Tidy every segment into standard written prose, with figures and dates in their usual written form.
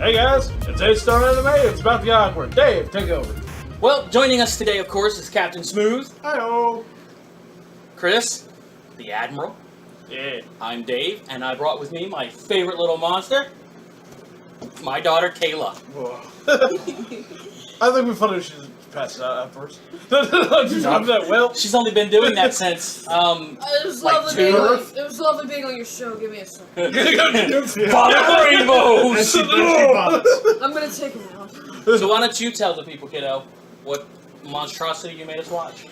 Hey guys, it's 8-Star Anime. It's about to get awkward. Dave, take over. Well, joining us today, of course, is Captain Smooth. Hi-oh. Chris, the Admiral. Yeah. I'm Dave, and I brought with me my favorite little monster, my daughter, Kayla. I think it'd be funny if she just passed it out afterwards. That well. She's only been doing that since, It was like lovely being on, it was lovely being on your show. Give me a second. Vomit rainbows! I'm gonna take him out. So why don't you tell the people, kiddo, what monstrosity you made us watch?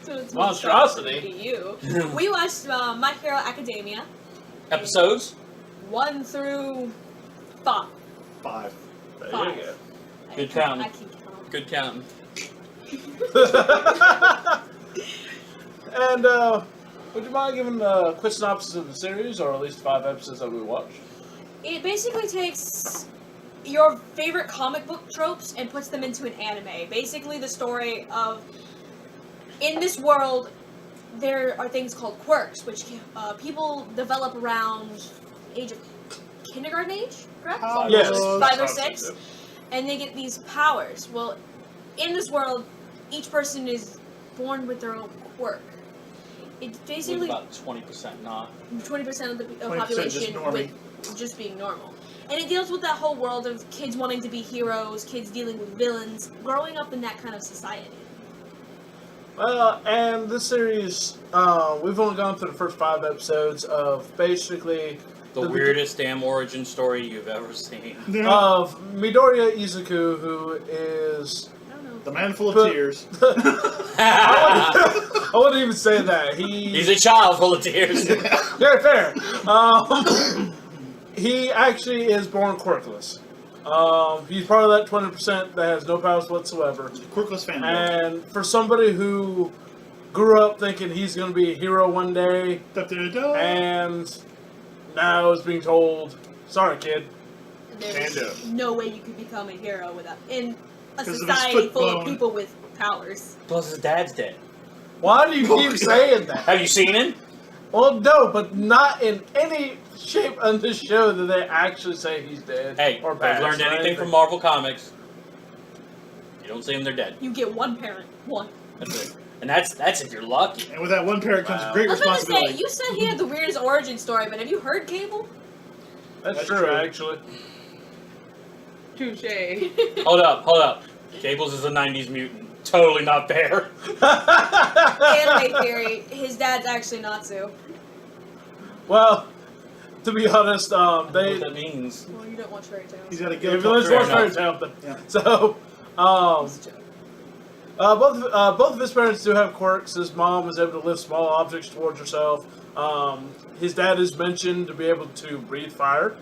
So it's Monstrosity? to you. We watched My Hero Academia. Episodes? 1 through 5. 5. There Five. you Good counting. I can count. Good counting. go. And, would you mind giving a quick synopsis of the series, or at least 5 episodes that we watched? It basically takes your favorite comic book tropes and puts them into an anime. Basically, the story of in this world, there are things called quirks, which people develop around age of kindergarten age, correct? Yes. 5 or 6, and they get these powers. Well, in this world, each person is born with their own quirk. It's With basically about 20% not. 20% of the 20% population just normie. with just being normal. And it deals with that whole world of kids wanting to be heroes, kids dealing with villains, growing up in that kind of society. And this series, we've only gone through the first 5 episodes of basically The weirdest damn origin story you've ever seen. of Midoriya Izuku, who is I don't know. The man full of tears. I wouldn't even say that. He's a child full of tears. Very fair. He actually is born quirkless. He's part of that 20% that has no powers whatsoever. Quirkless fanboy. And for somebody who grew up thinking he's going to be a hero one day, and now is being told, sorry kid. There's no way you could become a hero without in a 'Cause of his society foot full bone. of people with powers. Plus his dad's dead. Why do you keep saying that? Have you seen him? Well, no, but not in any shape on this show that they actually say he's dead. Hey, or if passed I've learned or anything from Marvel Comics, you don't see them, they're dead. You get one parent. One. That's it. And that's if you're lucky. And with that one parent comes Wow. great I was about to say, responsibility. you said he had the weirdest origin story, but have you heard Cable? That's That's true, true. actually. Touche. Hold up. Cables is a 90s mutant. Totally not fair. Anime theory, his dad's actually Natsu. Well, to be honest, I don't know they. what that means. Well, you don't watch fairy tales. He's got a If guilt. you listen Fair to Fairy enough. Tale, Yeah. so, It's a joke. both of his parents do have quirks. His mom is able to lift small objects towards herself. His dad is mentioned to be able to breathe fire.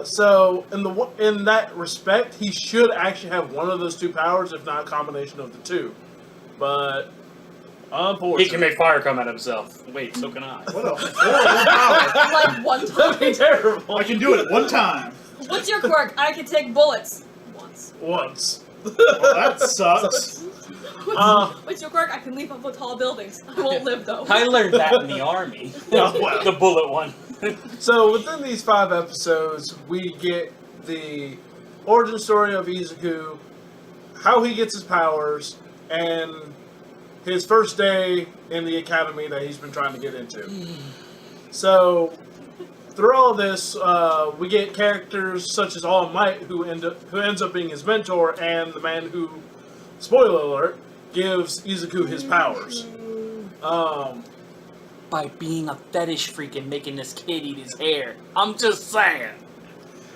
So in that respect, he should actually have one of those 2 powers, if not a combination of the 2. But unfortunately, He can make fire come out of himself. Wait, so can I. What a horrible power. Like one that'd be time. terrible. I can do it at one time. What's your quirk? I can take bullets. Once. Once. Well, that sucks. What's your quirk? I can leap up on tall buildings. I won't live though. I learned that in the army. Well. The bullet one. So within these 5 episodes, we get the origin story of Izuku, how he gets his powers, and his first day in the academy that he's been trying to get into. So through all this, we get characters such as All Might, who ends up being his mentor, and the man who, spoiler alert, gives Izuku his powers. By being a fetish freak and making this kid eat his hair. I'm just saying.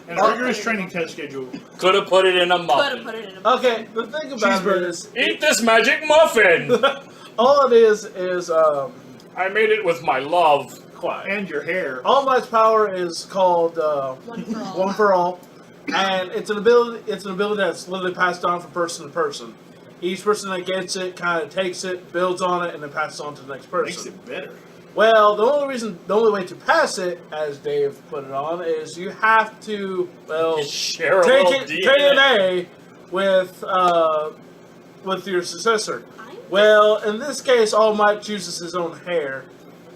And a rigorous training test schedule. Could have put it in a Could have muffin. put it in a Okay, the thing about it is, Eat this magic muffin! all it is I made it with my love. quiet. And your hair. All Might's power is called one for all. One for All, and it's an ability. It's an ability that's literally passed on from person to person. Each person that gets it kind of takes it, builds on it, and then passes on to the next Makes person. it better. Well, the only way to pass it, as Dave put it on, is you have to Share a take little it DNA. DNA with your successor. Well, in this case, All Might chooses his own hair,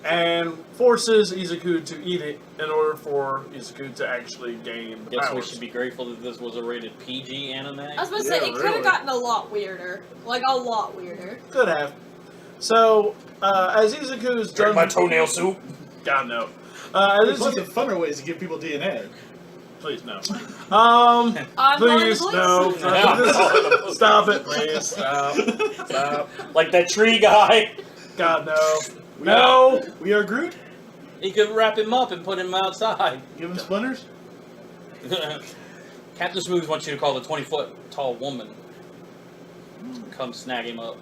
and forces Izuku to eat it in order for Izuku to actually gain the Guess we powers. should be grateful that this was a rated PG anime. I was about to say, Yeah, it could have really. gotten a lot weirder. Like, a lot weirder. Could have. So, as Izuku's Drink done... my toenail soup. God, no. There's As lots Izuku... of funner ways to give people DNA. Please, no. I'm Please, calling the no. police. Yeah. Stop it, please. Stop. Stop. Like that tree guy. God, no. No! We are Groot. He could wrap him up and put him outside. Give him splinters. Captain Smooth wants you to call the 20-foot tall woman. Come snag him up.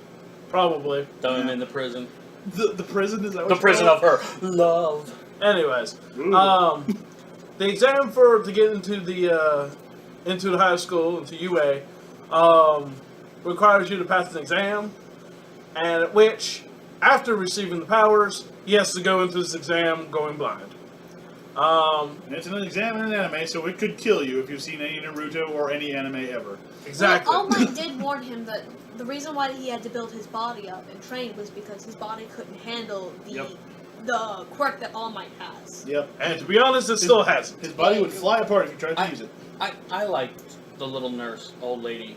Probably. Throw him in the prison. The prison is that what The you prison call of her love. Anyways, it? Ooh. the exam to get into the high school, into UA, requires you to pass an exam, and at which, after receiving the powers, he has to go into this exam going blind. And it's an exam in an anime, so it could kill you if you've seen any Naruto or any anime ever. Exactly. Well, All Might did warn him that the reason why he had to build his body up and train was because his body couldn't handle the quirk that All Might has. Yep. And to be honest, it still hasn't. His body would fly apart if you tried to use it. I liked the little nurse, old lady.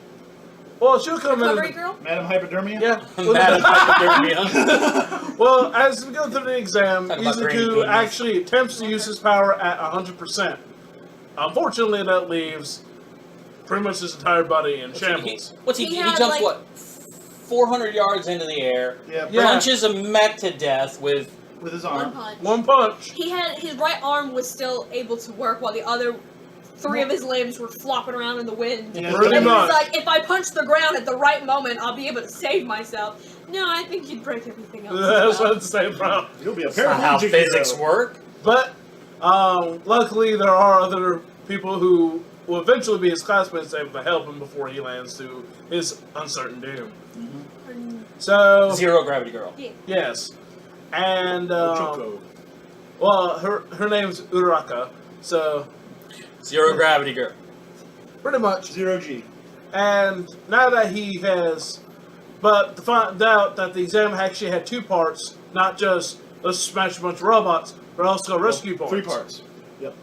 Well, she'll come Recovery in. girl? Madam Hypodermia? Yeah. Madam Hypodermia. Well, as we go through the exam, Talk about brain Izuku goodness. actually attempts to use his power at 100%. Unfortunately, that leaves pretty much his entire body in shambles. He He had, jumps like- what? 400 yards into the air. Yep. Yeah. Punches a mech to death with. With his One arm. punch. One punch. He had his right arm was still able to work while the other three of his limbs were flopping around in the wind. Yeah, Pretty And he much. was like, if I punch the ground at the right moment, I'll be able to save myself. No, I think you'd break everything else. That's as well. not the same problem. You'll be a That's not how paraplegic physics hero. work. But luckily, there are other people who will eventually be his classmates able to help him before he lands to his uncertain doom. So, Zero Gravity Girl. yes. And, Choco. well, her name's Uraraka. So, Zero Gravity Girl. pretty much. Zero G. And now that he has, but to find out that the exam actually had two parts, not just let's smash a bunch of robots, but also rescue points. 3 parts. Yep.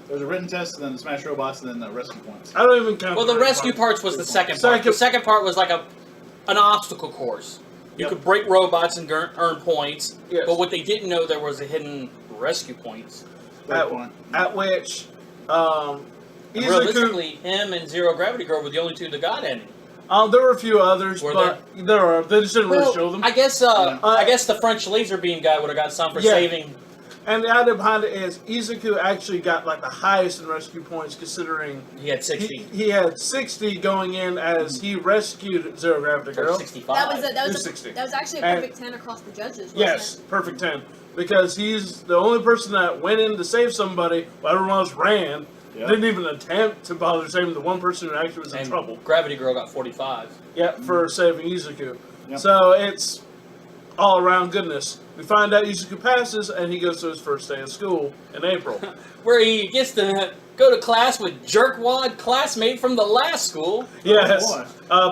There's a written test, and then Smash Robots, and then the rescue points. I don't even count. Well, the written rescue part. parts was the second part. The second part was like an obstacle course. You Yep. could break robots and earn points, Yes. but what they didn't know there was a hidden rescue points. Third point. At which, And Izuku, realistically, him and Zero Gravity Girl were the only two that got any. there were a few others, Were but there are. They just didn't really show them. I guess Yeah. I guess the French laser beam guy would have got some for Yeah. saving. And the idea behind it is Izuku actually got like the highest in rescue points, considering He had 60. he had 60 going in as he rescued Zero Gravity Or Girl. 65. That was 60. actually a And- perfect 10 across the judges. Wasn't Yes, perfect 10. Because he's the only person that went in to save somebody while everyone else ran. Yep. Didn't even attempt to bother saving the one person who actually was in And trouble. Gravity Girl got 45. Yeah, for saving Izuku. Yep. So it's all around goodness. We find out Izuku passes and he goes to his first day of school in April. Where he gets to go to class with jerkwad classmate from the last school Yes. boy.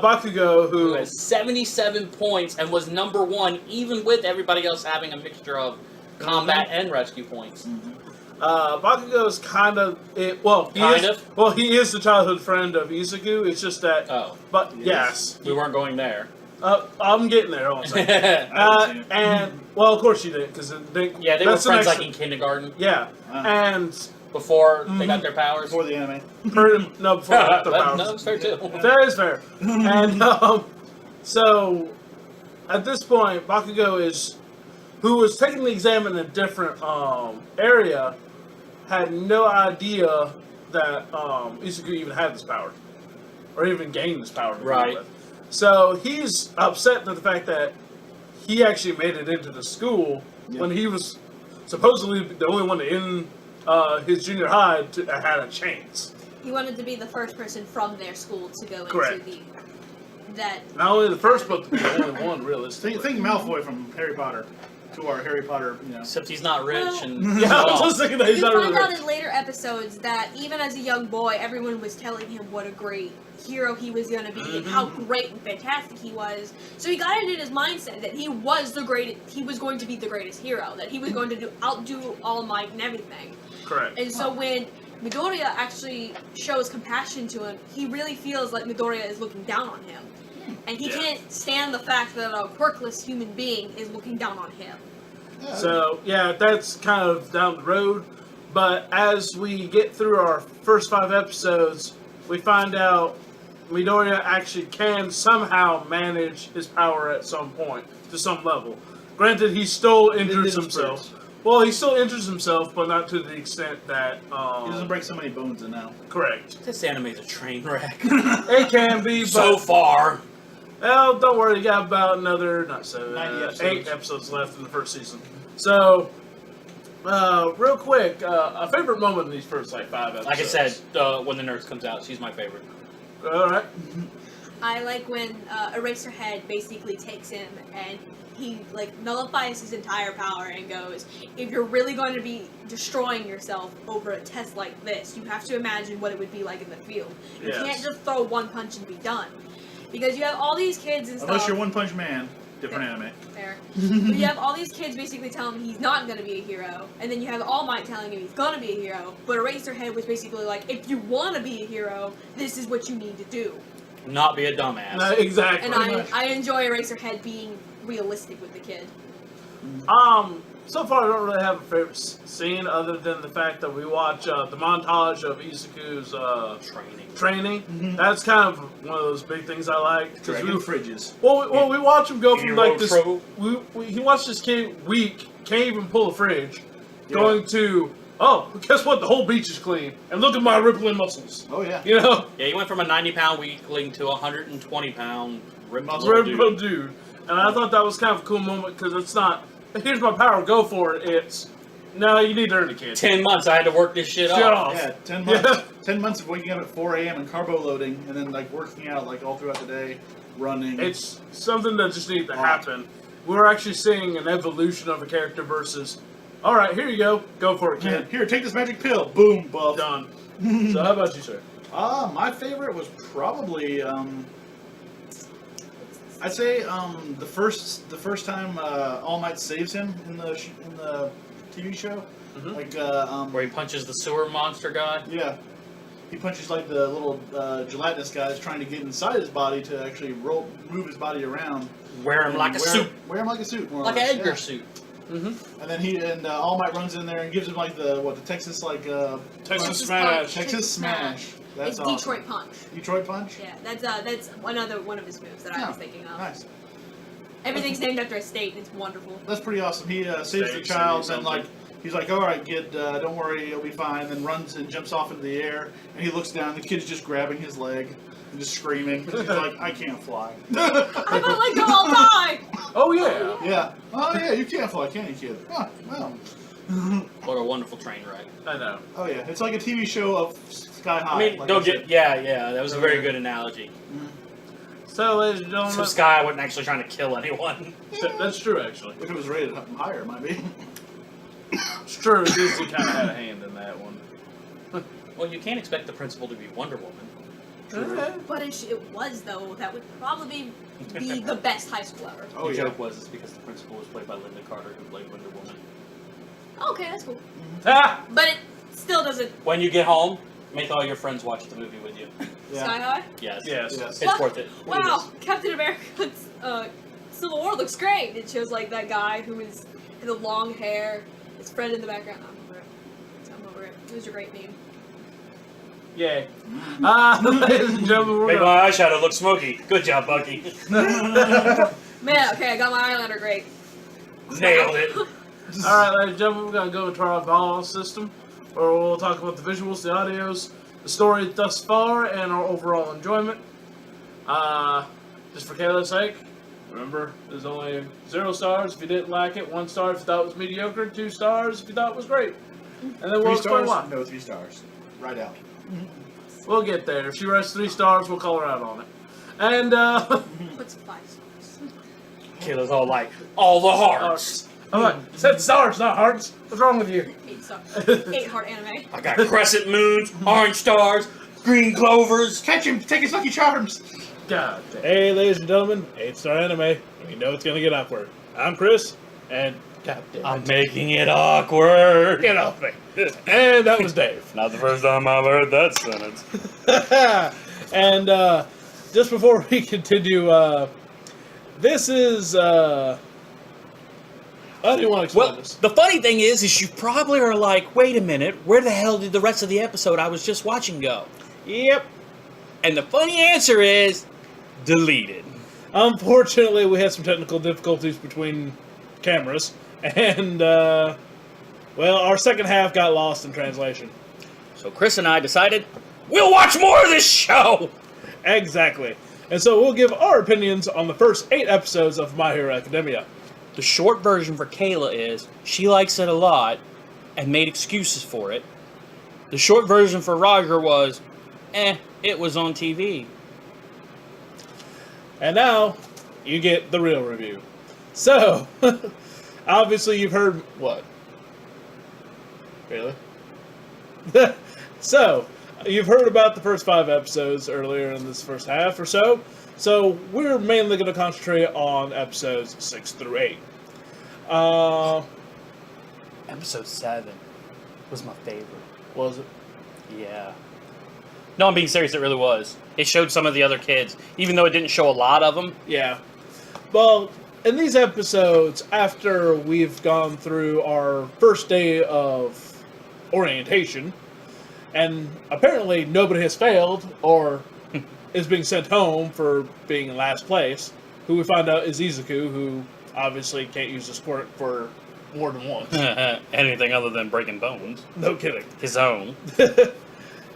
Bakugo, who who has 77 points and was number 1, even with everybody else having a mixture of combat and rescue points. Bakugo is kind of it. Well, he is the childhood friend of Izuku. It's just that. Oh, But Yes. yes, we weren't going there. I'm getting there. Hold on a second. I haven't seen it. And well, of course you didn't, because Yeah, they were friends like in kindergarten Yeah, Wow. and before they got their powers. Before the anime. before they got their That- powers. no, that's fair too. That is fair. And so at this point, Bakugo is, who was taking the exam in a different area, had no idea that Izuku even had this power, or even gained this power. to begin Right. with. So he's upset at the fact that he actually made it into the school Yeah. when he was supposedly the only one in his junior high to had a chance. He wanted to be the first person from their school to go Correct. into that. Not only the first, but the only one, realistically. Think Malfoy from Harry Potter. to our Harry Potter, Except he's not rich Well- and Yeah, I was just thinking that he's You not find really out rich. in later episodes that even as a young boy, everyone was telling him what a great hero he was going to be and how great and fantastic he was. So he got it in his mindset that he was going to be the greatest hero, that he was going to outdo All Might and everything. Correct. And so when Midoriya actually shows compassion to him, he really feels like Midoriya is looking down on him. And he Yeah. can't stand the fact that a quirkless human being is looking down on him. So, yeah, that's kind of down the road. But as we get through our first 5 episodes, we find out Midoriya actually can somehow manage his power at some point, to some level. Granted, he still injures himself. Well, he still injures himself, but not to the extent that... He doesn't break so many bones in now. Correct. this anime's a train wreck. It can be, but... So far. Well, don't worry, you got about another, not 7, 90 episodes. 8 episodes left in the first season. So, real quick, a favorite moment in these first, 5 episodes. Like I said, when the nurse comes out, she's my favorite. Alright. I like when Eraserhead basically takes him and he nullifies his entire power and goes, if you're really going to be destroying yourself over a test like this, you have to imagine what it would be like in the field. You Yes. can't just throw one punch and be done. Because you have all these kids and stuff. Unless you're One Punch Man, different anime. Fair. But you have all these kids basically telling him he's not going to be a hero, and then you have All Might telling him he's going to be a hero, but Eraserhead was basically like, if you want to be a hero, this is what you need to do. Not be a dumbass. No, exactly. And I enjoy Eraserhead being realistic with the kid. So far I don't really have a favorite scene other than the fact that we watch the montage of Izuku's training. That's kind of one of those big things I like. Dragon fridges. Well, we watch him go from Hero like this. trouble. He watched this kid weak, can't even pull a fridge, going to, oh, guess what? The whole beach is clean, and look at my rippling muscles. Oh, yeah. You know, Yeah, he went from a 90-pound weakling to a 120-pound ripped rippling dude. And I thought that was kind of a cool moment because it's not, here's my power, go for it. It's, no, you need to earn it, kid. 10 months I had to work this shit Shut off. off. Yeah, 10 months. Yeah. 10 months of waking up at 4 a.m. and carbo loading, and then working out all throughout the day, running. It's something that just needs to happen. We're actually seeing an evolution of a character versus, all right, here you go for it, kid. Here, take this magic pill. Boom, buff. Done. So how about you, sir? My favorite was probably I'd say the first time All Might saves him in the TV show, Where he punches the sewer monster guy. yeah, he punches the little gelatinous guy that's trying to get inside his body to actually move his body around. Wear him like a suit. Wear him like a suit, more or Like an less, Edgar yeah. suit. Mm-hmm. And then All Might runs in there and gives him the Texas Texas Smash. Smash. Texas Smash. That's It's awesome. Detroit Punch. Detroit Punch. Yeah, that's another one of his moves that I was thinking of. Nice. Everything's named after a state, and it's wonderful. That's pretty awesome. He saves Save the child, something. and he's like, "All right, kid, don't worry, you'll be fine." Then runs and jumps off into the air, and he looks down. The kid's just grabbing his leg and just screaming. He's like, "I can't fly." I'm gonna let go, I'll die! Oh yeah. Yeah. Oh yeah, you can't fly, can you, kid? Huh, well. What a wonderful train wreck. I know. Oh yeah, it's like a TV show of Sky High. I mean, like don't said. get. Yeah, that was a very good analogy. So, ladies and So gentlemen, Sky wasn't actually trying to kill anyone. that's true. Actually, If it was rated higher, it might be. it's true. Disney kind of had a hand in that one. Well, you can't expect the principal to be Wonder Woman. But if it was, though, that would probably be the best high school ever. Oh the yeah. joke was it's because the principal was played by Linda Carter, who played Wonder Woman. Okay, that's cool. Ah! But it still doesn't. When you get home, make all your friends watch the movie with you. Yeah. Sky High? Yes. Yes. Yes. It's worth it. Wow, Captain America's Civil War looks great. It shows that guy who had the long hair, his friend in the background. I'm over it. It was a great meme. Yay. Ladies and gentlemen, we're Make gonna, my eyeshadow look smoky. Good job, Bucky. Man, okay, I got my eyeliner great. Nailed it. all right, ladies and gentlemen, we're gonna go into our evolve system, where we'll talk about the visuals, the audios, the story thus far, and our overall enjoyment. Just for Kayla's sake, remember, there's only 0 stars if you didn't like it, 1 star if you thought it was mediocre, 2 stars if you thought it was great. And then 3 we'll explain stars? why. No, 3 stars. Right out. We'll get there. If she writes 3 stars, we'll call her out on it. And, Puts 5 stars. Kayla's all like, all the hearts. I'm like, said stars, not hearts. What's wrong with you? 8 heart anime. I got crescent moons, orange stars, green clovers. Catch him! Take his Lucky Charms! God damn. Hey, ladies and gentlemen, 8-star anime. You know it's gonna get awkward. I'm Chris, and God damn it. I'm making it awkward. Get off me. And that was Dave. Not the first time I've heard that sentence. And just before we continue, this is I don't even want to explain Well, this. the funny thing is you probably are like, wait a minute, where the hell did the rest of the episode I was just watching go? Yep. And the funny answer is deleted. Unfortunately, we had some technical difficulties between cameras, and well, our second half got lost in translation. So Chris and I decided we'll watch more of this show. Exactly. And so we'll give our opinions on the first 8 episodes of My Hero Academia. The short version for Kayla is she likes it a lot and made excuses for it. The short version for Roger was, it was on TV. And now, you get the real review. So, obviously you've heard... What? Really? So, you've heard about the first 5 episodes earlier in this first half or so. So, we're mainly going to concentrate on episodes 6 through 8. Episode 7 was my favorite. Was it? Yeah. No, I'm being serious, it really was. It showed some of the other kids, even though it didn't show a lot of them. Yeah. Well, in these episodes, after we've gone through our first day of orientation, and apparently nobody has failed or is being sent home for being in last place, who we find out is Izuku, who obviously can't use the squirt for more than once. Anything other than breaking bones. No kidding. His own.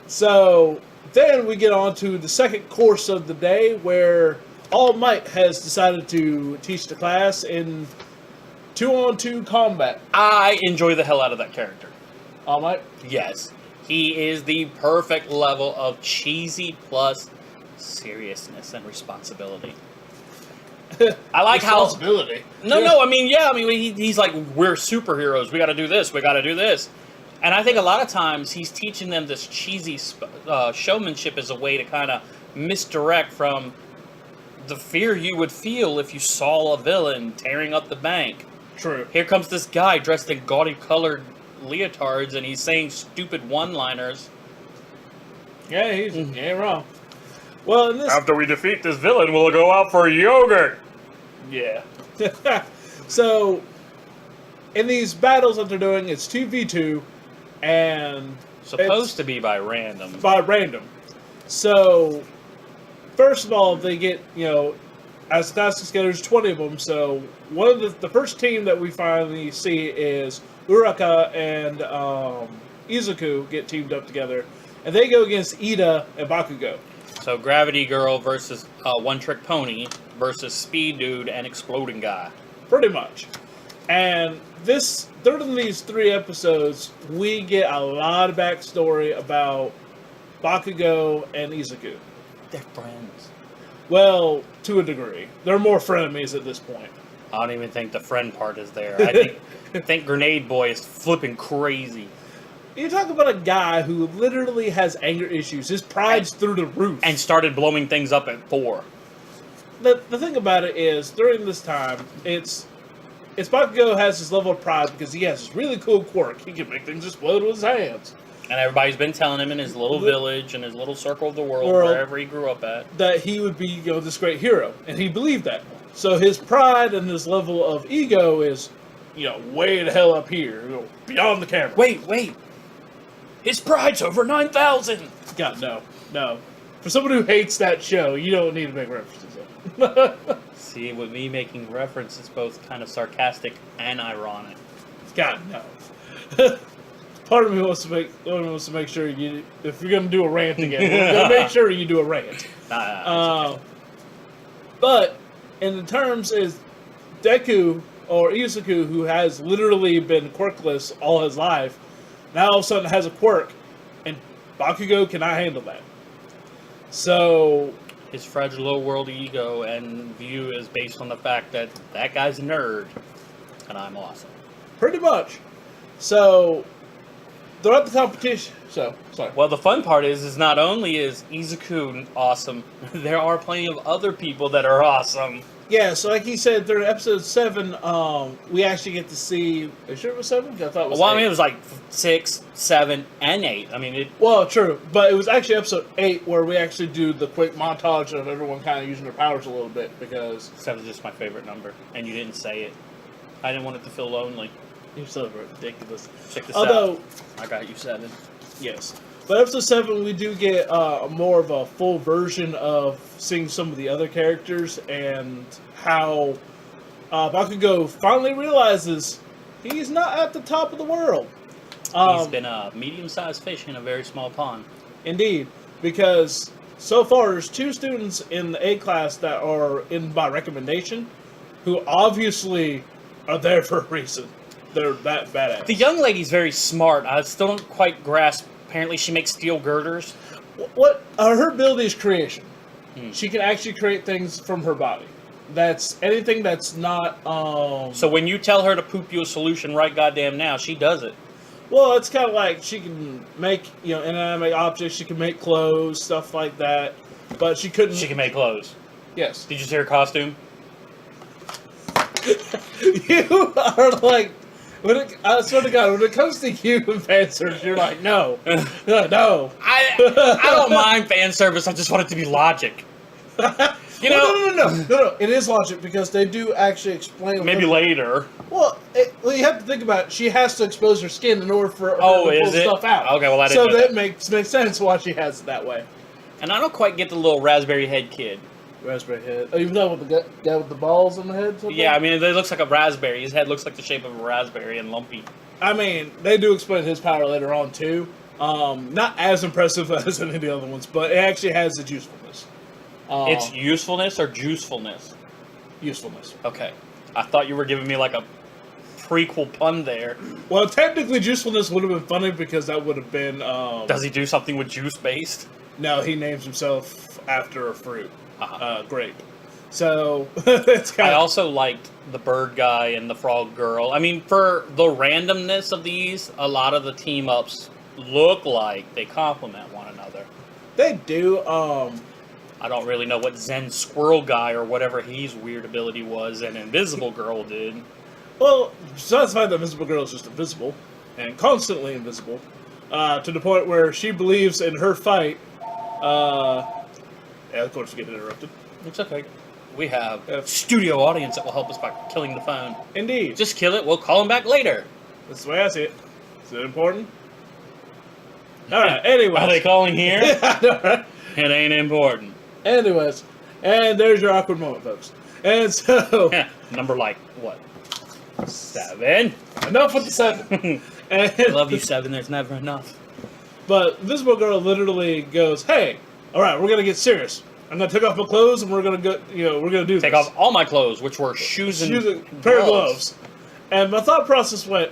So, then we get on to the second course of the day, where All Might has decided to teach the class in 2-on-2 combat. I enjoy the hell out of that character. All Might? Yes. He is the perfect level of cheesy plus seriousness and responsibility. I like how... Responsibility. No, I mean, he's like, we're superheroes. We gotta do this. We gotta do this. And I think a lot of times he's teaching them this cheesy showmanship as a way to kind of misdirect from the fear you would feel if you saw a villain tearing up the bank. True. Here comes this guy dressed in gaudy colored leotards and he's saying stupid one-liners. Yeah, he ain't wrong. Well, in this... After we defeat this villain, we'll go out for yogurt. Yeah. So, in these battles that they're doing, it's 2v2, and... Supposed to be by random. By random. So, first of all, they get, as the class together, there's 20 of them, so one of the first team that we finally see is Uraka and Izuku get teamed up together, and they go against Ida and Bakugo. So Gravity Girl versus One Trick Pony versus Speed Dude and Exploding Guy. Pretty much. And during these 3 episodes, we get a lot of backstory about Bakugo and Izuku. They're friends. Well, to a degree. They're more frenemies at this point. I don't even think the friend part is there. I think Grenade Boy is flipping crazy. You talk about a guy who literally has anger issues. His pride's through the roof. And started blowing things up at 4. The thing about it is, during this time, it's Bakugo has this level of pride because he has this really cool quirk. He can make things explode with his hands. And everybody's been telling him in his little village and his little circle of the world, wherever he grew up at, that he would be, this great hero. And he believed that. So his pride and his level of ego is, way the hell up here, beyond the camera. Wait. His pride's over 9,000. God, no. For someone who hates that show, you don't need to make references of it. See, with me making reference, it's both kind of sarcastic and ironic. God, no. Part of me wants to make sure if you're going to do a rant again, we're going to make sure you do a rant. Okay. But in the terms is Deku or Izuku, who has literally been quirkless all his life, now all of a sudden has a quirk, and Bakugo cannot handle that. So His fragile little world ego and view is based on the fact that guy's a nerd. And I'm awesome. Pretty much. So, throughout the competition... So, sorry. Well, the fun part is not only is Izuku awesome, there are plenty of other people that are awesome. Yeah, so like he said, during episode 7, we actually get to see... Are you sure it was 7? I thought it was Well, 8. I mean, it was like 6, 7, and 8. I mean, it. Well, true, but it was actually episode 8 where we actually do the quick montage of everyone kind of using their powers a little bit, because... 7's just my favorite number, and you didn't say it. I didn't want it to feel lonely. You're so ridiculous. Check this Although, out. I got you 7. yes. But episode 7, we do get more of a full version of seeing some of the other characters and how Bakugo finally realizes he's not at the top of the world. He's been a medium-sized fish in a very small pond. Indeed, because so far there's 2 students in the A class that are in by recommendation who obviously are there for a reason. They're that badass. The young lady's very smart. I still don't quite grasp. Apparently, she makes steel girders. What her ability is creation. Hmm. She can actually create things from her body. That's anything that's not. So when you tell her to poop you a solution right goddamn now, she does it. Well, it's kind of like she can make inanimate objects. She can make clothes, stuff like that. But she couldn't. She can make clothes. Yes. Did you see her costume? You are like. I swear to God, when it comes to you and fan service, you're like, no. You're like, no. I don't mind fan service. I just want it to be logic. You know, No. It is logic because they do actually explain. maybe later. Well, you have to think about it. She has to expose her skin in order for her to Is pull it? stuff out. Okay, well I didn't So know that makes sense why she has it that way. And I don't quite get the little raspberry head kid. Raspberry head. Oh, you know with the guy with the balls on the head? Something? Yeah, I mean, it looks like a raspberry. His head looks like the shape of a raspberry and lumpy. I mean, they do explain his power later on too. Not as impressive as any of the other ones, but it actually has its usefulness. It's usefulness or juicefulness? Usefulness. Okay. I thought you were giving me like a prequel pun there. Well, technically, usefulness would have been funny because that would have been. Does he do something with juice based? No, he names himself after a fruit, Uh-huh. grape. So it's kind I of. also liked the bird guy and the frog girl. I mean, for the randomness of these, a lot of the team ups look like they complement one another. They do. I don't really know what Zen Squirrel guy or whatever his weird ability was and Invisible Girl did. Well, besides the fact that Invisible Girl is just invisible and constantly invisible, to the point where she believes in her fight. Yeah, of course, we get interrupted. It's okay. We have a studio audience that will help us by killing the phone. Indeed. Just kill it, we'll call him back later. That's the way I see it. Is it important? Alright, anyway. Are they calling here? I know, right? It ain't important. Anyways, and there's your awkward moment, folks. And so, Number like, what? 7? enough with the 7. And, I love you, 7. There's never enough. But Invisible Girl literally goes, "Hey, all right, we're gonna get serious. I'm gonna take off my clothes and we're gonna go. We're gonna do Take this. off all my clothes, which were shoes and Shoes and pair of gloves." And my thought process went,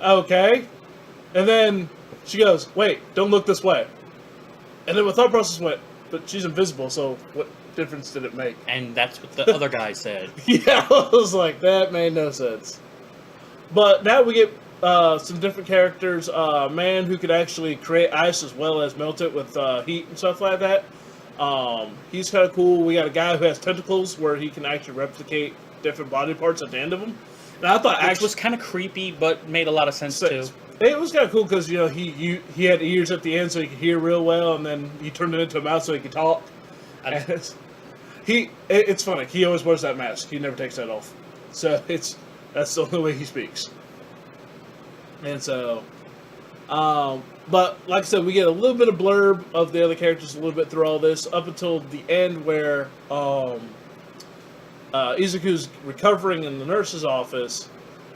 "Okay," and then she goes, "Wait, don't look this way." And then my thought process went, "But she's invisible, so what difference did it make?" And that's what the other guy said. Yeah, I was like, that made no sense. But now we get some different characters. A man who could actually create ice as well as melt it with heat and stuff like that. He's kind of cool. We got a guy who has tentacles where he can actually replicate different body parts at the end of them. And I thought Which was kind of creepy, but made a lot of sense too. It was kind of cool because he had ears at the end so he could hear real well, and then he turned it into a mouth so he could talk. And it's funny. He always wears that mask. He never takes that off. So that's the only way he speaks. And so, but like I said, we get a little bit of blurb of the other characters a little bit through all this up until the end where Izuku's recovering in the nurse's office,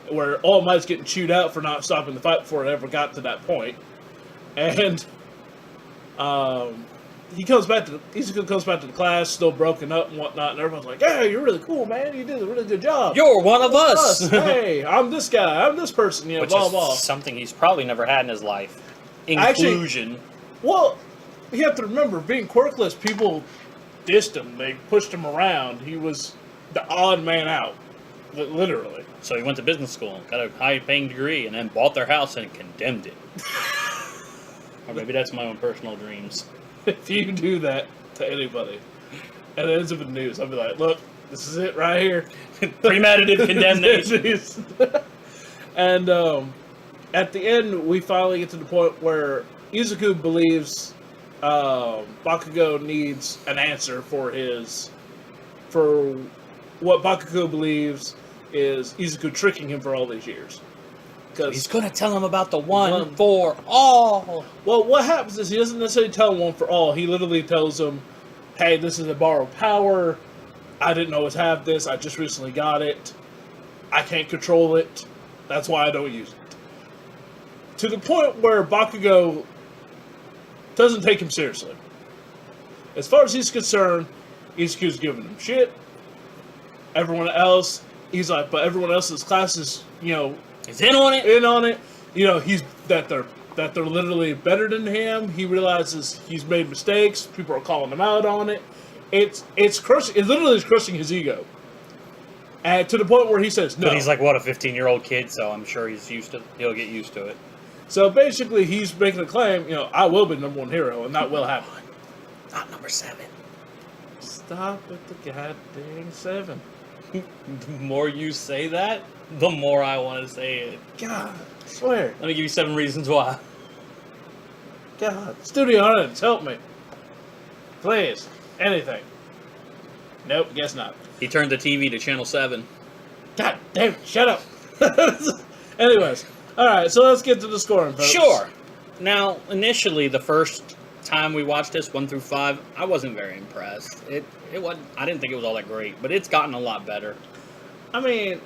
where All Might's getting chewed out for not stopping the fight before it ever got to that point. And Izuku comes back to the class, still broken up and whatnot, and everyone's like, "Hey, you're really cool, man. You did a really good job. You're one of us!" Hey, I'm this guy. I'm this person. Which blah, is blah. something he's probably never had in his life. Actually- Inclusion. Well, you have to remember, being quirkless, people dissed him. They pushed him around. He was the odd man out. Literally. So he went to business school, got a high-paying degree, and then bought their house and condemned it. Or maybe that's my own personal dreams. If you do that to anybody, and it ends up in the news, I'll be like, look, this is it right here. Premeditated condemnation. And at the end, we finally get to the point where Izuku believes Bakugo needs an answer for what Bakugo believes is Izuku tricking him for all these years. He's going to tell him about the one for all. Well, what happens is he doesn't necessarily tell him one for all. He literally tells him, hey, this is a borrowed power. I didn't always have this. I just recently got it. I can't control it. That's why I don't use it. To the point where Bakugo doesn't take him seriously. As far as he's concerned, Izuku's giving him shit. Everyone else, he's like, but everyone else's class is, He's in on it. He's that they're literally better than him. He realizes he's made mistakes. People are calling him out on it. It's crushing. It literally is crushing his ego. And to the point where he says no. But he's like, what, a 15-year-old kid, so I'm sure he'll get used to it. So basically, he's making a claim, I will be number one hero, and that will happen. Not number 7. Stop at the goddamn 7. The more you say that, the more I want to say it. God, I swear. Let me give you 7 reasons why. God, studio audience, help me. Please, anything. Nope, guess not. He turned the TV to channel 7. God damn it, shut up. Anyways, alright, so let's get to the scoring, folks. Sure. Now, initially, the first time we watched this, 1 through 5, I wasn't very impressed. It wasn't. I didn't think it was all that great, but it's gotten a lot better. I mean,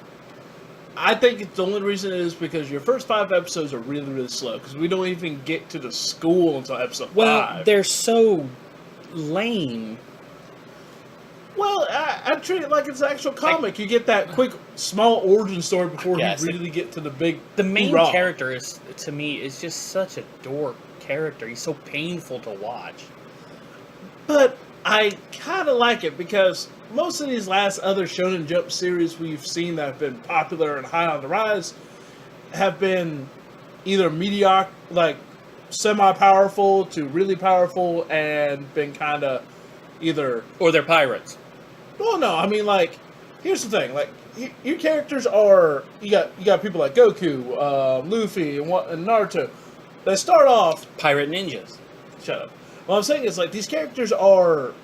I think the only reason is because your first 5 episodes are really, really slow, because we don't even get to the school until episode 5. Well, they're so lame. Well, I treat it like it's an actual comic. You get that quick, small origin story before you really get to the big. The main hoorah. character is, to me, is just such a dork character. He's so painful to watch. But I kind of like it because most of these last other Shonen Jump series we've seen that have been popular and high on the rise have been either mediocre, like semi-powerful to really powerful, and been kind of either. Or they're pirates. Well, no, I mean, like, here's the thing. Like, your characters are... You got people like Goku, Luffy, and Naruto. They start off... Pirate ninjas. Shut up. What I'm saying is, like, these characters are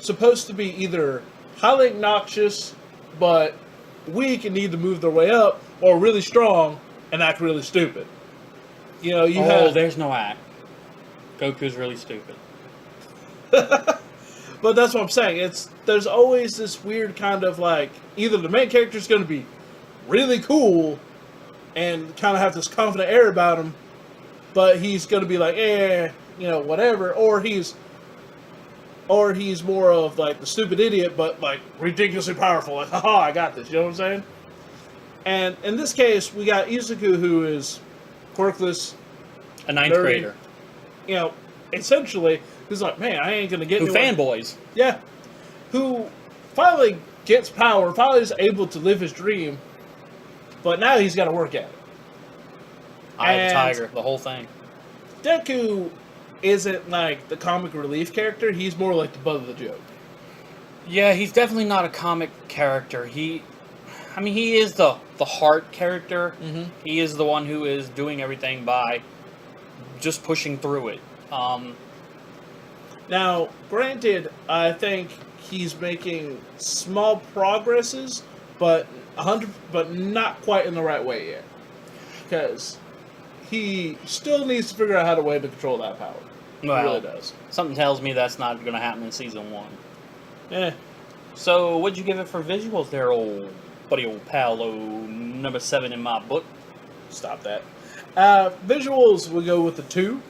supposed to be either highly obnoxious, but weak and need to move their way up, or really strong and act really stupid. You have... there's no act. Goku's really stupid. But that's what I'm saying. There's always this weird kind of like either the main character's going to be really cool and kind of have this confident air about him, but he's going to be like, whatever, or he's more of like the stupid idiot, but like ridiculously powerful. Like, haha, I got this. You know what I'm saying? And in this case, we got Izuku, who is quirkless, A ninth nerdy, grader. Essentially. Who's like, man, I ain't gonna get Who anyone. fanboys. Yeah. Who finally gets power, finally is able to live his dream, but now he's got to work at it. Eye of the Tiger, the whole thing. Deku isn't like the comic relief character, he's more like the butt of the joke. Yeah, he's definitely not a comic character. He is the heart character. Mm-hmm. He is the one who is doing everything by just pushing through it. Now, granted, I think he's making small progresses, but not quite in the right way yet. Because he still needs to figure out how to way to control that power. Well, he really does. Something tells me that's not going to happen in season 1. Eh. So, what'd you give it for visuals there, old buddy, old pal, number 7 in my book? Stop that. Visuals, we go with the 2.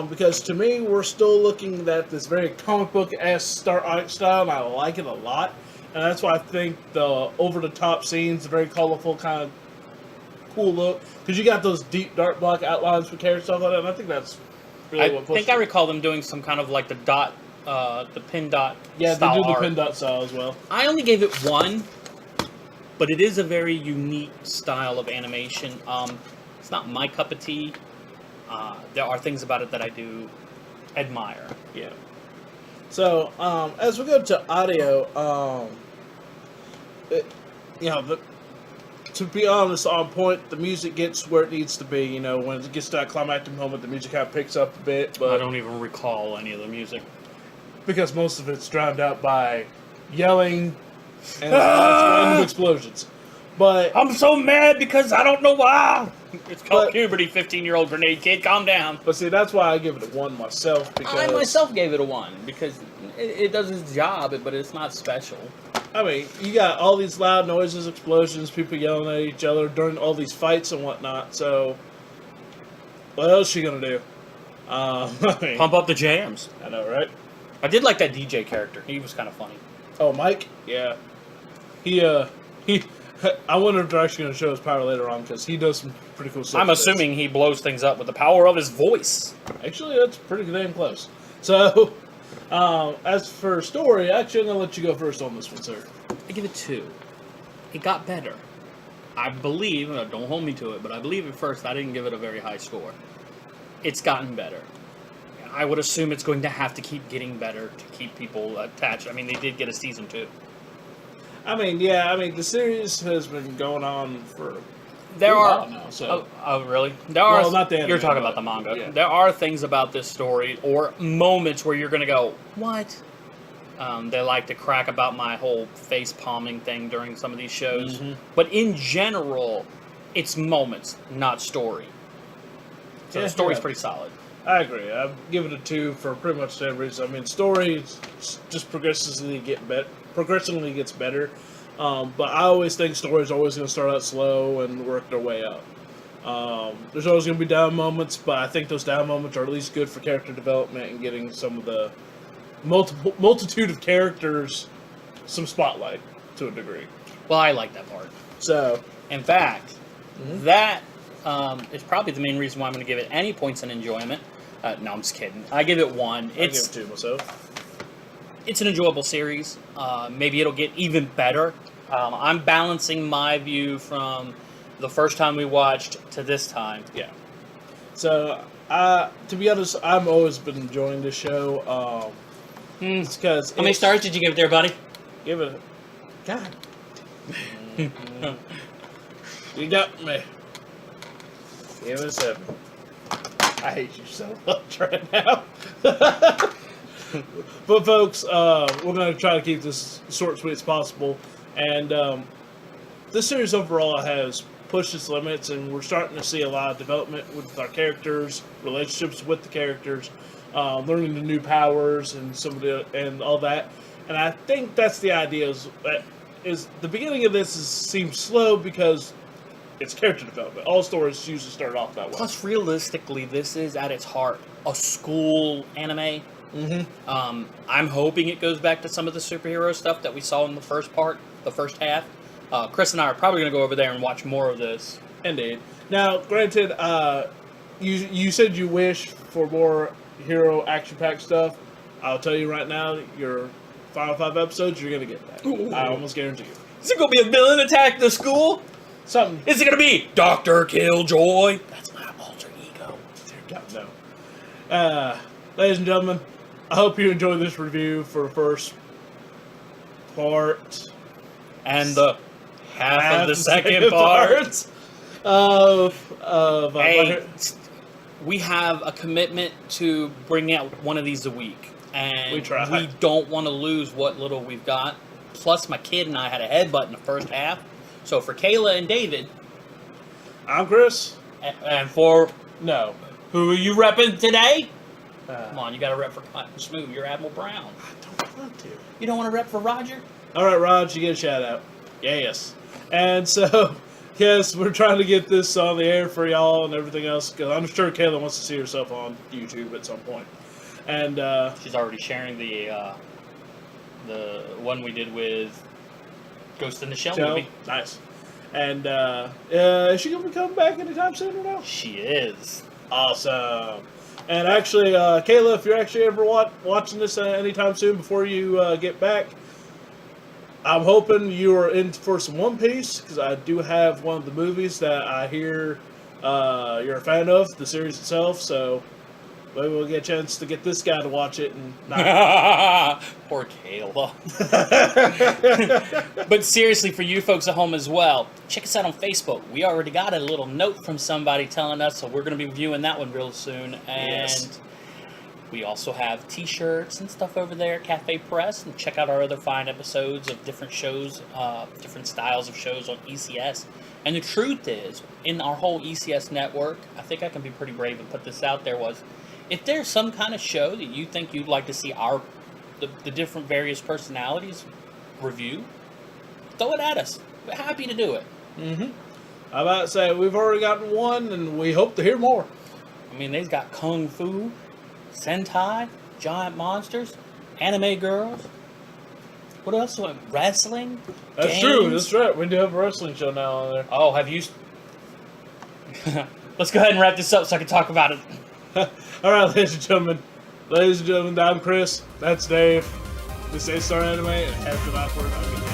Because to me, we're still looking at this very comic book-esque style, and I like it a lot. And that's why I think the over-the-top scenes, the very colorful, kind of cool look. Because you got those deep, dark black outlines for characters and stuff like that, and I think that's really what pushes I recall them doing some kind of like the dot, the pin dot Yeah, style they do the art. pin dot style as well. I only gave it 1 but it is a very unique style of animation. It's not my cup of tea. There are things about it that I do admire. Yeah. So, as we go to audio, to be honest, on point, the music gets where it needs to be. You know, when it gets to that climactic moment, the music kind of picks up a bit. But I don't even recall any of the music. because most of it's drowned out by yelling and random explosions. But I'm so mad because I don't know why. It's called But- puberty, 15-year-old grenade kid. Calm down. But see, that's why I give it a 1 myself, because I myself gave it a 1 because it does its job, but it's not special. I mean, you got all these loud noises, explosions, people yelling at each other during all these fights and whatnot. So, what else you gonna do? I mean, Pump up the jams. I know, right? I did like that DJ character. He was kind of funny. Oh, Mike? Yeah. He. I wonder if they're actually gonna show his power later on, because he does some pretty cool stuff. I'm with this. assuming he blows things up with the power of his voice. Actually, that's pretty damn close. So, as for story, actually, I'm gonna let you go first on this one, sir. I give it 2. It got better. I believe, don't hold me to it, but I believe at first I didn't give it a very high score. It's gotten better. I would assume it's going to have to keep getting better to keep people attached. I mean, they did get a season 2. I mean, yeah, the series has been going on for There a are. while now, so. Oh, really? There are. Well, not the anime, You're talking but- about the manga. yeah. There are things about this story or moments where you're going to go, what? They like to crack about my whole face palming thing during some of these shows. Mhm. But in general, it's moments, not story. So Yeah, the story's yeah. pretty solid. I agree. I'd give it a 2 for pretty much the same reason. I mean, story just progressively gets better. But I always think story's always going to start out slow and work their way up. There's always going to be down moments, but I think those down moments are at least good for character development and getting some of the multitude of characters some spotlight to a degree. Well, I like that part. So, In fact, Mhm. that is probably the main reason why I'm going to give it any points in enjoyment. No, I'm just kidding. I give it 1. I give it 2 myself. It's an enjoyable series. Maybe it'll get even better. I'm balancing my view from the first time we watched to this time. Yeah. So, to be honest, I've always been enjoying this show. It's because How many stars did you give it there, buddy? Give it. God. You got me. Give it a 7. I hate you so much right now. But folks, we're going to try to keep this short and sweet as possible. And this series overall has pushed its limits, and we're starting to see a lot of development with our characters, relationships with the characters, learning the new powers and and all that. And I think that's the idea. Is the beginning of this seems slow because it's character development. All stories usually start off that way. Plus, realistically, this is at its heart a school anime. Mm-hmm. I'm hoping it goes back to some of the superhero stuff that we saw in the first half. Chris and I are probably going to go over there and watch more of this. Indeed. Now, granted, you said you wish for more hero action-packed stuff. I'll tell you right now, your final 5 episodes, you're going to get that. Ooh. I almost guarantee you. Is it going to be a villain attack the school? Something. Is it going to be Dr. Killjoy? That's my alter ego. Dear God, no. Ladies and gentlemen, I hope you enjoyed this review for the first part. And the half of the second part. Of Hey, we have a commitment to bring out one of these a week. And We try. we don't want to lose what little we've got. Plus, my kid and I had a headbutt in the first half. So for Kayla and David, I'm Chris. and for No. who are you repping today? Come Come on, you got to rep for Cotton Smooth. You're Admiral Brown. I don't want to. You don't want to rep for Roger? All right, Raj, you get a shout out. Yes. And so, yes, we're trying to get this on the air for y'all and everything else, because I'm sure Kayla wants to see herself on YouTube at some point. And She's already sharing the one we did with Ghost in the Shell Joe, movie. nice. And is she gonna be coming back anytime soon or no? She is. Awesome. And actually, Kayla, if you're actually ever watching this anytime soon before you get back, I'm hoping you are in for some One Piece, because I do have one of the movies that I hear you're a fan of, the series itself, so maybe we'll get a chance to get this guy to watch it and not... Poor Kayla. But seriously, for you folks at home as well, check us out on Facebook. We already got a little note from somebody telling us, so we're going to be reviewing that one real soon. And Yes. we also have t-shirts and stuff over there at Cafe Press. And check out our other fine episodes of different shows, different styles of shows on ECS. And the truth is, in our whole ECS network, I think I can be pretty brave and put this out there, was if there's some kind of show that you think you'd like to see the different various personalities review, throw it at us. We're happy to do it. Mm-hmm. I'm about to say, we've already gotten one, and we hope to hear more. I mean, they've got Kung Fu, Sentai, Giant Monsters, Anime Girls. What else? Wrestling? That's games? true, that's right. We do have a wrestling show now on there. Oh, have you... Let's go ahead and wrap this up so I can talk about it. Alright, ladies and gentlemen. I'm Chris. That's Dave. This is A-Star Anime, and Heads of Awkward.